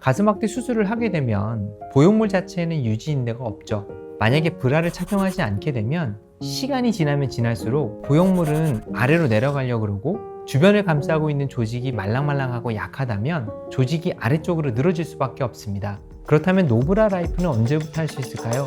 가슴 확대 수술을 하게 되면 보형물 자체에는 유지인대가 없죠. 만약에 브라를 착용하지 않게 되면 시간이 지나면 지날수록 보형물은 아래로 내려가려고 그러고 주변을 감싸고 있는 조직이 말랑말랑하고 약하다면 조직이 아래쪽으로 늘어질 수밖에 없습니다. 그렇다면 노브라 라이프는 언제부터 할 수 있을까요?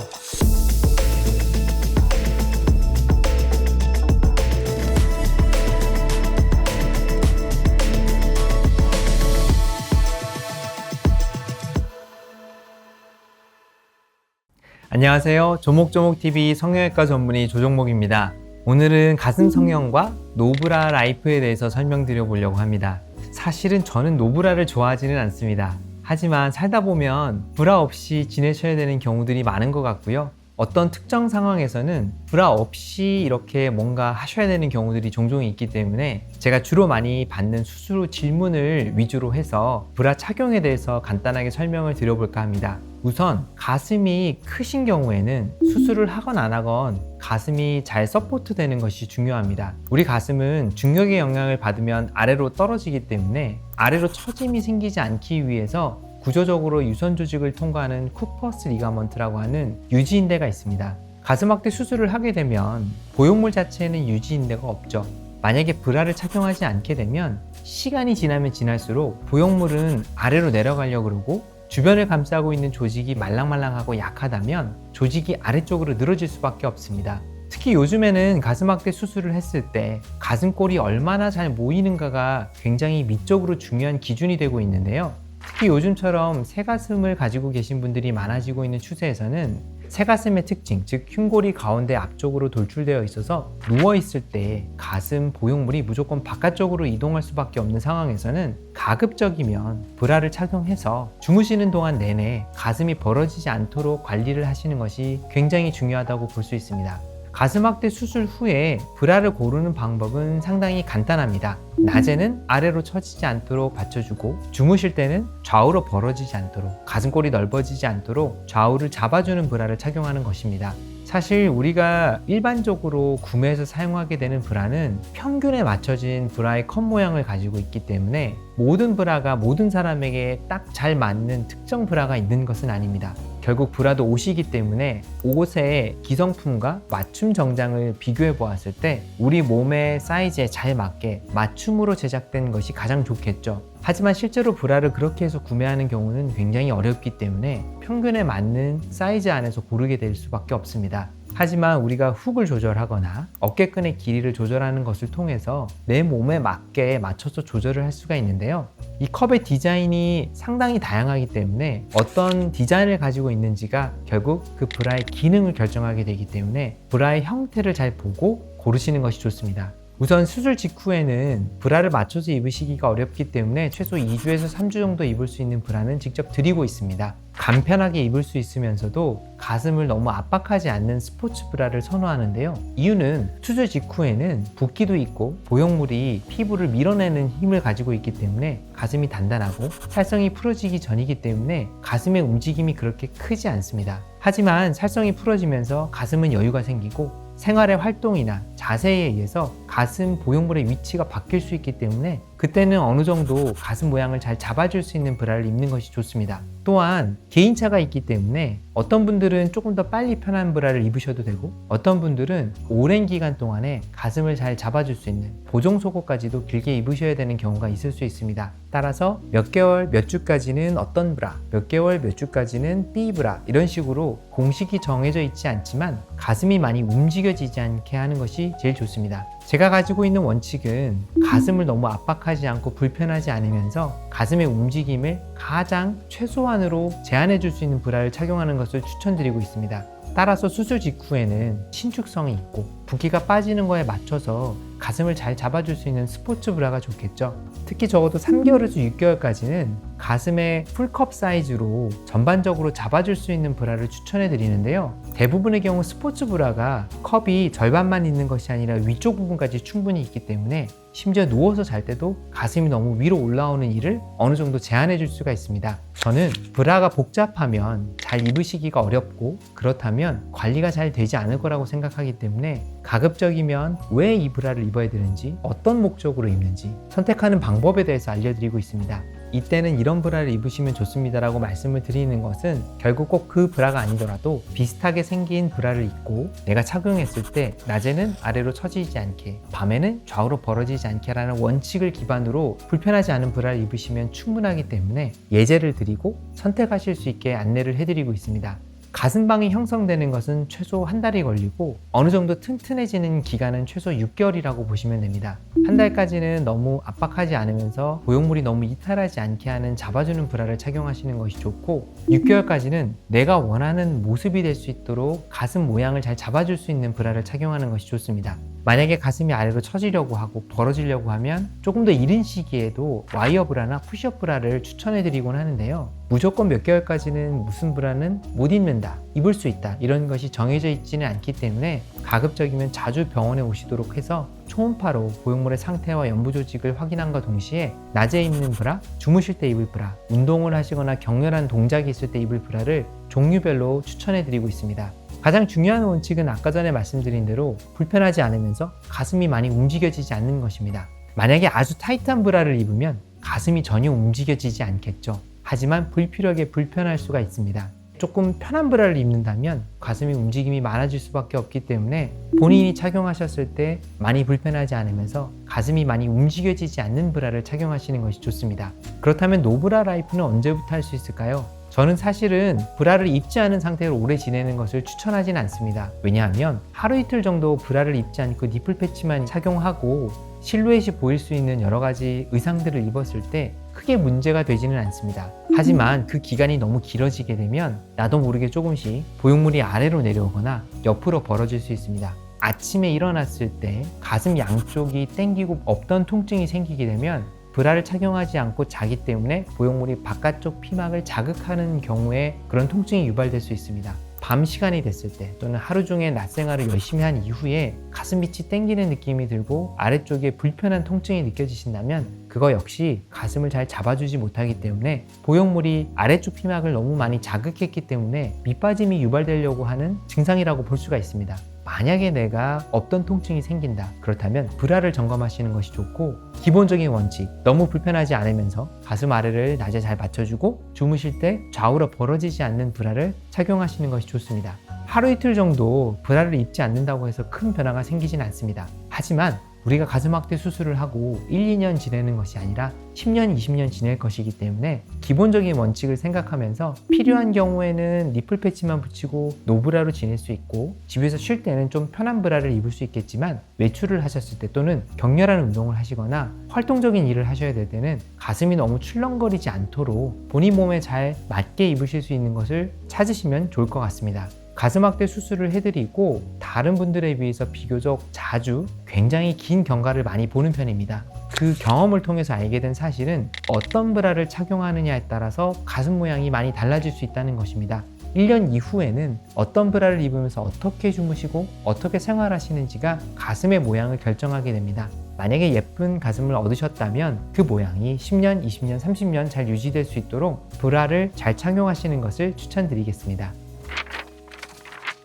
안녕하세요. 조목조목TV 성형외과 전문의 조종목입니다. 오늘은 가슴 성형과 노브라 라이프에 대해서 설명드려 보려고 합니다. 사실은 저는 노브라를 좋아하지는 않습니다. 하지만 살다 보면 브라 없이 지내셔야 되는 경우들이 많은 것 같고요. 어떤 특정 상황에서는 브라 없이 이렇게 뭔가 하셔야 되는 경우들이 종종 있기 때문에 제가 주로 많이 받는 수술 후 질문을 위주로 해서 브라 착용에 대해서 간단하게 설명을 드려볼까 합니다. 우선 가슴이 크신 경우에는 수술을 하건 안 하건 가슴이 잘 서포트 되는 것이 중요합니다. 우리 가슴은 중력의 영향을 받으면 아래로 떨어지기 때문에 아래로 처짐이 생기지 않기 위해서 구조적으로 유선 조직을 통과하는 쿠퍼스 리가먼트라고 하는 유지인대가 있습니다. 가슴 확대 수술을 하게 되면 보형물 자체에는 유지인대가 없죠. 만약에 브라를 착용하지 않게 되면 시간이 지나면 지날수록 보형물은 아래로 내려가려고 그러고 주변을 감싸고 있는 조직이 말랑말랑하고 약하다면 조직이 아래쪽으로 늘어질 수밖에 없습니다. 특히 요즘에는 가슴 확대 수술을 했을 때 가슴골이 얼마나 잘 모이는가가 굉장히 미적으로 중요한 기준이 되고 있는데요. 특히 요즘처럼 새가슴을 가지고 계신 분들이 많아지고 있는 추세에서는 새가슴의 특징, 즉 흉골이 가운데 앞쪽으로 돌출되어 있어서 누워있을 때 가슴 보형물이 무조건 바깥쪽으로 이동할 수밖에 없는 상황에서는 가급적이면 브라를 착용해서 주무시는 동안 내내 가슴이 벌어지지 않도록 관리를 하시는 것이 굉장히 중요하다고 볼 수 있습니다. 가슴 확대 수술 후에 브라를 고르는 방법은 상당히 간단합니다. 낮에는 아래로 처지지 않도록 받쳐주고 주무실 때는 좌우로 벌어지지 않도록 가슴골이 넓어지지 않도록 좌우를 잡아주는 브라를 착용하는 것입니다. 사실 우리가 일반적으로 구매해서 사용하게 되는 브라는 평균에 맞춰진 브라의 컷 모양을 가지고 있기 때문에 모든 브라가 모든 사람에게 딱 잘 맞는 특정 브라가 있는 것은 아닙니다. 결국 브라도 옷이기 때문에 옷의 기성품과 맞춤 정장을 비교해 보았을 때 우리 몸의 사이즈에 잘 맞게 맞춤으로 제작된 것이 가장 좋겠죠. 하지만 실제로 브라를 그렇게 해서 구매하는 경우는 굉장히 어렵기 때문에 평균에 맞는 사이즈 안에서 고르게 될 수밖에 없습니다. 하지만 우리가 훅을 조절하거나 어깨끈의 길이를 조절하는 것을 통해서 내 몸에 맞게 맞춰서 조절을 할 수가 있는데요. 이 컵의 디자인이 상당히 다양하기 때문에 어떤 디자인을 가지고 있는지가 결국 그 브라의 기능을 결정하게 되기 때문에 브라의 형태를 잘 보고 고르시는 것이 좋습니다. 우선 수술 직후에는 브라를 맞춰서 입으시기가 어렵기 때문에 최소 2주에서 3주 정도 입을 수 있는 브라는 직접 드리고 있습니다. 간편하게 입을 수 있으면서도 가슴을 너무 압박하지 않는 스포츠 브라를 선호하는데요. 이유는 수술 직후에는 붓기도 있고 보형물이 피부를 밀어내는 힘을 가지고 있기 때문에 가슴이 단단하고 살성이 풀어지기 전이기 때문에 가슴의 움직임이 그렇게 크지 않습니다. 하지만 살성이 풀어지면서 가슴은 여유가 생기고 생활의 활동이나 자세에 의해서 가슴 보형물의 위치가 바뀔 수 있기 때문에 그때는 어느 정도 가슴 모양을 잘 잡아줄 수 있는 브라를 입는 것이 좋습니다. 또한 개인차가 있기 때문에 어떤 분들은 조금 더 빨리 편한 브라를 입으셔도 되고 어떤 분들은 오랜 기간 동안에 가슴을 잘 잡아줄 수 있는 보정 속옷까지도 길게 입으셔야 되는 경우가 있을 수 있습니다. 따라서 몇 개월 몇 주까지는 어떤 브라, 몇 개월 몇 주까지는 B 브라 이런 식으로 공식이 정해져 있지 않지만 가슴이 많이 움직여지지 않게 하는 것이 제일 좋습니다. 제가 가지고 있는 원칙은 가슴을 너무 압박하지 않고 불편하지 않으면서 가슴의 움직임을 가장 최소한으로 제한해 줄 수 있는 브라를 착용하는 것을 추천드리고 있습니다. 따라서 수술 직후에는 신축성이 있고 붓기가 빠지는 거에 맞춰서 가슴을 잘 잡아줄 수 있는 스포츠 브라가 좋겠죠. 특히 적어도 3개월에서 6개월까지는 가슴의 풀컵 사이즈로 전반적으로 잡아줄 수 있는 브라를 추천해 드리는데요. 대부분의 경우 스포츠 브라가 컵이 절반만 있는 것이 아니라 위쪽 부분까지 충분히 있기 때문에 심지어 누워서 잘 때도 가슴이 너무 위로 올라오는 일을 어느 정도 제한해 줄 수가 있습니다. 저는 브라가 복잡하면 잘 입으시기가 어렵고 그렇다면 관리가 잘 되지 않을 거라고 생각하기 때문에 가급적이면 왜 이 브라를 입어야 되는지 어떤 목적으로 입는지 선택하는 방법에 대해서 알려드리고 있습니다. 이때는 이런 브라를 입으시면 좋습니다 라고 말씀을 드리는 것은 결국 꼭 그 브라가 아니더라도 비슷하게 생긴 브라를 입고 내가 착용했을 때 낮에는 아래로 처지지 않게, 밤에는 좌우로 벌어지지 않게 라는 원칙을 기반으로 불편하지 않은 브라를 입으시면 충분하기 때문에 예제를 드리고 선택하실 수 있게 안내를 해드리고 있습니다. 가슴방이 형성되는 것은 최소 한 달이 걸리고 어느 정도 튼튼해지는 기간은 최소 6개월이라고 보시면 됩니다. 한 달까지는 너무 압박하지 않으면서 보형물이 너무 이탈하지 않게 하는 잡아주는 브라를 착용하시는 것이 좋고, 6개월까지는 내가 원하는 모습이 될 수 있도록 가슴 모양을 잘 잡아줄 수 있는 브라를 착용하는 것이 좋습니다. 만약에 가슴이 아래로 처지려고 하고 벌어지려고 하면 조금 더 이른 시기에도 와이어 브라나 푸시업 브라를 추천해 드리곤 하는데요. 무조건 몇 개월까지는 무슨 브라는 못 입는다, 입을 수 있다 이런 것이 정해져 있지는 않기 때문에 가급적이면 자주 병원에 오시도록 해서 초음파로 보형물의 상태와 연부 조직을 확인함과 동시에 낮에 입는 브라, 주무실 때 입을 브라, 운동을 하시거나 격렬한 동작이 있을 때 입을 브라를 종류별로 추천해 드리고 있습니다. 가장 중요한 원칙은 아까 전에 말씀드린 대로 불편하지 않으면서 가슴이 많이 움직여지지 않는 것입니다. 만약에 아주 타이트한 브라를 입으면 가슴이 전혀 움직여지지 않겠죠. 하지만 불필요하게 불편할 수가 있습니다. 조금 편한 브라를 입는다면 가슴이 움직임이 많아질 수밖에 없기 때문에 본인이 착용하셨을 때 많이 불편하지 않으면서 가슴이 많이 움직여지지 않는 브라를 착용하시는 것이 좋습니다. 그렇다면 노브라 라이프는 언제부터 할 수 있을까요? 저는 사실은 브라를 입지 않은 상태로 오래 지내는 것을 추천하진 않습니다. 왜냐하면 하루 이틀 정도 브라를 입지 않고 니플 패치만 착용하고 실루엣이 보일 수 있는 여러 가지 의상들을 입었을 때 크게 문제가 되지는 않습니다. 하지만 그 기간이 너무 길어지게 되면 나도 모르게 조금씩 보형물이 아래로 내려오거나 옆으로 벌어질 수 있습니다. 아침에 일어났을 때 가슴 양쪽이 땡기고 없던 통증이 생기게 되면 브라를 착용하지 않고 자기 때문에 보형물이 바깥쪽 피막을 자극하는 경우에 그런 통증이 유발될 수 있습니다. 밤 시간이 됐을 때 또는 하루 종일 낮 생활을 열심히 한 이후에 가슴 밑이 땡기는 느낌이 들고 아래쪽에 불편한 통증이 느껴지신다면 그거 역시 가슴을 잘 잡아주지 못하기 때문에 보형물이 아래쪽 피막을 너무 많이 자극했기 때문에 밑빠짐이 유발되려고 하는 증상이라고 볼 수가 있습니다. 만약에 내가 없던 통증이 생긴다, 그렇다면 브라를 점검하시는 것이 좋고, 기본적인 원칙, 너무 불편하지 않으면서 가슴 아래를 낮에 잘 받쳐주고 주무실 때 좌우로 벌어지지 않는 브라를 착용하시는 것이 좋습니다. 하루 이틀 정도 브라를 입지 않는다고 해서 큰 변화가 생기진 않습니다. 하지만 우리가 가슴 확대 수술을 하고 1, 2년 지내는 것이 아니라 10년, 20년 지낼 것이기 때문에 기본적인 원칙을 생각하면서 필요한 경우에는 니플 패치만 붙이고 노브라로 지낼 수 있고, 집에서 쉴 때는 좀 편한 브라를 입을 수 있겠지만 외출을 하셨을 때 또는 격렬한 운동을 하시거나 활동적인 일을 하셔야 될 때는 가슴이 너무 출렁거리지 않도록 본인 몸에 잘 맞게 입으실 수 있는 것을 찾으시면 좋을 것 같습니다. 가슴 확대 수술을 해드리고 다른 분들에 비해서 비교적 자주 굉장히 긴 경과를 많이 보는 편입니다. 그 경험을 통해서 알게 된 사실은 어떤 브라를 착용하느냐에 따라서 가슴 모양이 많이 달라질 수 있다는 것입니다. 1년 이후에는 어떤 브라를 입으면서 어떻게 주무시고 어떻게 생활하시는지가 가슴의 모양을 결정하게 됩니다. 만약에 예쁜 가슴을 얻으셨다면 그 모양이 10년, 20년, 30년 잘 유지될 수 있도록 브라를 잘 착용하시는 것을 추천드리겠습니다.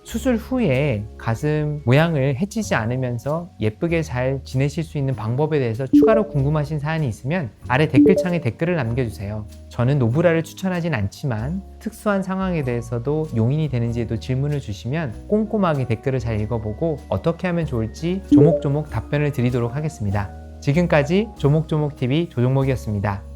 수술 후에 가슴 모양을 해치지 않으면서 예쁘게 잘 지내실 수 있는 방법에 대해서 추가로 궁금하신 사연이 있으면 아래 댓글창에 댓글을 남겨주세요. 저는 노브라를 추천하진 않지만 특수한 상황에 대해서도 용인이 되는지에도 질문을 주시면 꼼꼼하게 댓글을 잘 읽어보고 어떻게 하면 좋을지 조목조목 답변을 드리도록 하겠습니다. 지금까지 조목조목TV 조종목이었습니다.